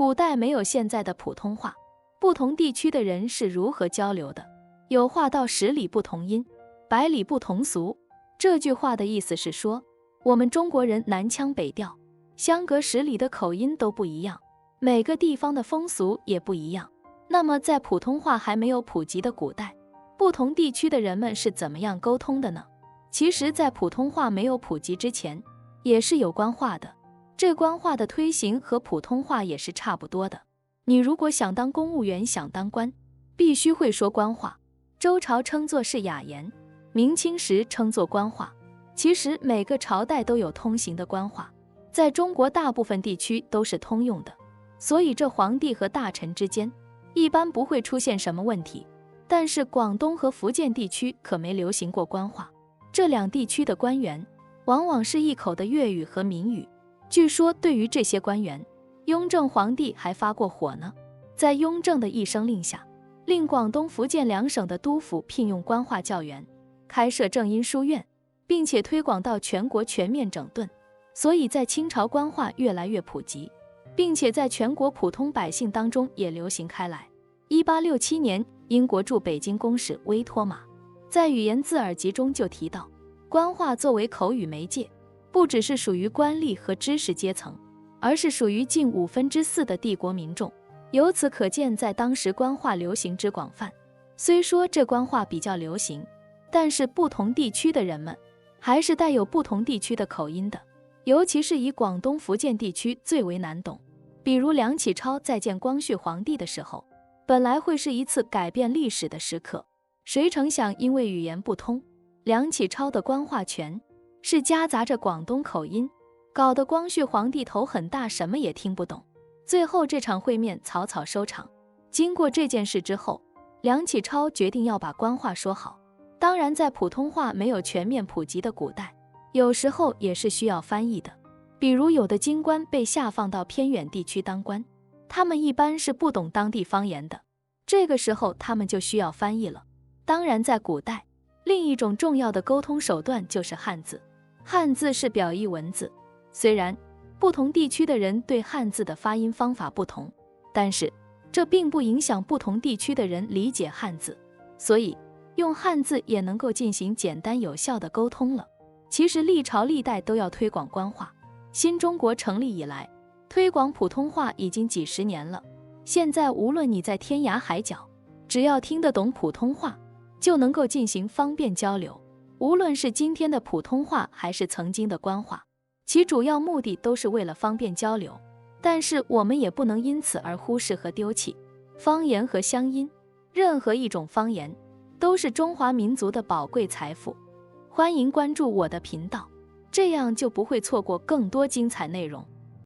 古代没有现在的普通话，不同地区的人是如何交流的？有话到十里不同音，百里不同俗。这句话的意思是说，我们中国人南腔北调，相隔十里的口音都不一样，每个地方的风俗也不一样。那么在普通话还没有普及的古代，不同地区的人们是怎么样沟通的呢？其实在普通话没有普及之前，也是有官话的。这官话的推行和普通话也是差不多的。你如果想当公务员，想当官，必须会说官话。周朝称作是雅言，明清时称作官话。其实每个朝代都有通行的官话，在中国大部分地区都是通用的，所以这皇帝和大臣之间一般不会出现什么问题。但是广东和福建地区可没流行过官话，这两地区的官员往往是一口的粤语和闽语。据说对于这些官员，雍正皇帝还发过火呢。在雍正的一声令下，令广东、福建两省的督府聘用官话教员，开设正音书院，并且推广到全国，全面整顿。所以在清朝官话越来越普及，并且在全国普通百姓当中也流行开来。1867年，英国驻北京公使威托马在语言字耳集中就提到，官话作为口语媒介，不只是属于官吏和知识阶层，而是属于近4/5的帝国民众。由此可见，在当时官话流行之广泛。虽说这官话比较流行，但是不同地区的人们还是带有不同地区的口音的，尤其是以广东、福建地区最为难懂。比如梁启超在见光绪皇帝的时候，本来会是一次改变历史的时刻，谁成想因为语言不通，梁启超的官话全是夹杂着广东口音，搞得光绪皇帝头很大，什么也听不懂。最后这场会面草草收场。经过这件事之后，梁启超决定要把官话说好。当然在普通话没有全面普及的古代，有时候也是需要翻译的。比如有的京官被下放到偏远地区当官，他们一般是不懂当地方言的，这个时候他们就需要翻译了。当然在古代，另一种重要的沟通手段就是汉字。汉字是表意文字，虽然不同地区的人对汉字的发音方法不同，但是这并不影响不同地区的人理解汉字，所以用汉字也能够进行简单有效的沟通了。其实历朝历代都要推广官话，新中国成立以来，推广普通话已经几十年了。现在无论你在天涯海角，只要听得懂普通话，就能够进行方便交流。无论是今天的普通话还是曾经的官话，其主要目的都是为了方便交流。但是我们也不能因此而忽视和丢弃方言和乡音，任何一种方言都是中华民族的宝贵财富。欢迎关注我的频道，这样就不会错过更多精彩内容。